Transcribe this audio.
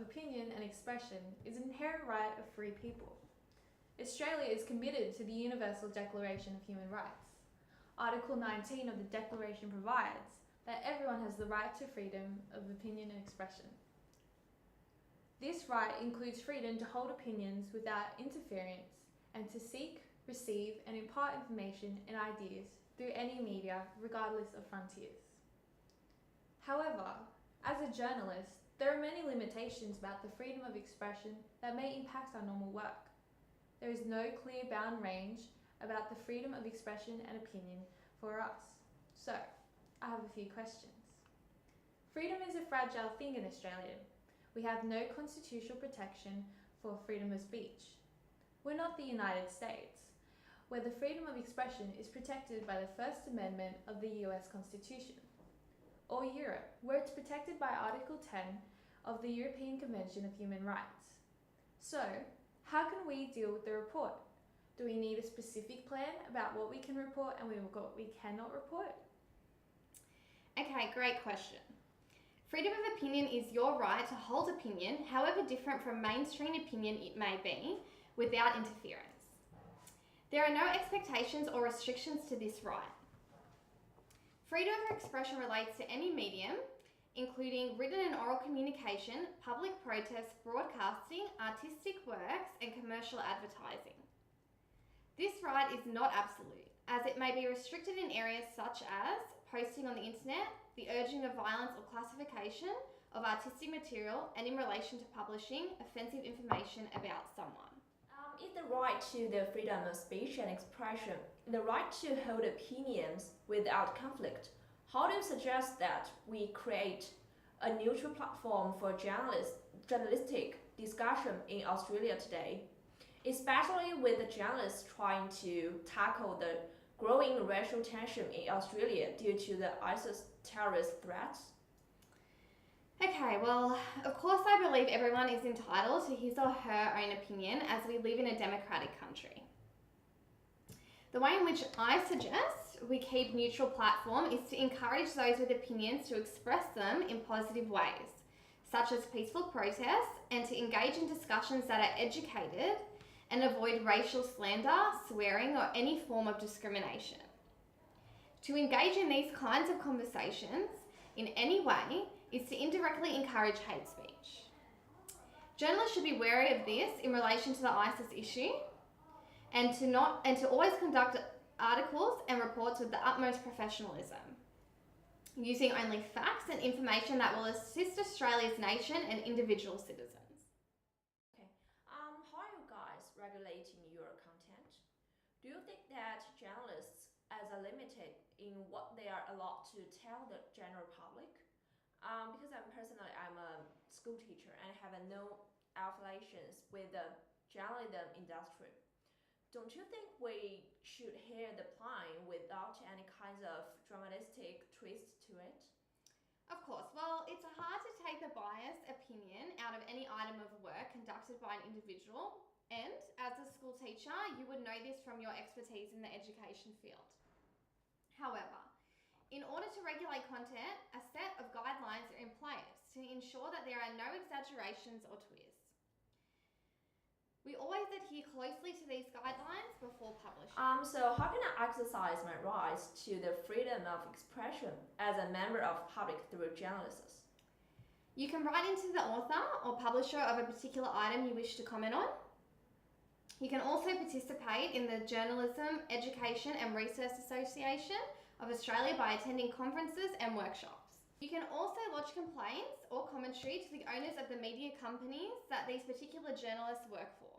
opinion and expression is an inherent right of free people. Australia is committed to the Universal Declaration of Human Rights. Article 19 of the Declaration provides that everyone has the right to freedom of opinion and expression. This right includes freedom to hold opinions without interference and to seek, receive, and impart information and ideas through any media, regardless of frontiers. However, as a journalist, there are many limitations about the freedom of expression that may impact our normal work. There is no clear bound range about the freedom of expression and opinion for us. So, I have a few questions. Freedom is a fragile thing in Australia. We have no constitutional protection for freedom of speech. We're not the United States, where the freedom of expression is protected by the First Amendment of the US Constitution, or Europe, where it's protected by Article 10 of the European Convention of Human Rights. So, how can we deal with the report? Do we need a specific plan about what we can report and what we cannot report? Okay, great question. Freedom of opinion is your right to hold opinion, however different from mainstream opinion it may be, without interference. There are no expectations or restrictions to this right. Freedom of expression relates to any medium, including written and oral communication, public protests, broadcasting, artistic works, and commercial advertising. This right is not absolute, as it may be restricted in areas such as posting on the internet, the urging of violence or classification of artistic material, and in relation to publishing offensive information about someone. It's the right to the freedom of speech and expression, the right to hold opinions without conflict. How do you suggest that we create a neutral platform for journalistic discussion in Australia today, especially with the journalists trying to tackle the growing racial tension in Australia due to the ISIS terrorist threats? Okay, well, of course I believe everyone is entitled to his or her own opinion as we live in a democratic country. The way in which I suggest we keep neutral platform is to encourage those with opinions to express them in positive ways, such as peaceful protests, and to engage in discussions that are educated and avoid racial slander, swearing, or any form of discrimination. To engage in these kinds of conversations in any way is to indirectly encourage hate speech. Journalists should be wary of this in relation to the ISIS issue and to always conduct articles and reports with the utmost professionalism, using only facts and information that will assist Australia's nation and individual citizens. Okay. How are you guys regulating your content? Do you think that journalists are limited in what they are allowed to tell the general public? Because I'm a school teacher and have no affiliations with the journalism industry. Don't you think we should hear the plan without any kinds of dramatic twist to it? Of course, well, it's hard to take the biased opinion out of any item of work conducted by an individual, and as a school teacher, you would know this from your expertise in the education field. However, in order to regulate content, a set of guidelines are in place to ensure that there are no exaggerations or twists. We always adhere closely to these guidelines before publishing. So how can I exercise my rights to the freedom of expression as a member of public through journalism? You can write into the author or publisher of a particular item you wish to comment on. You can also participate in the Journalism, Education and Research Association of Australia by attending conferences and workshops. You can also lodge complaints or commentary to the owners of the media companies that these particular journalists work for.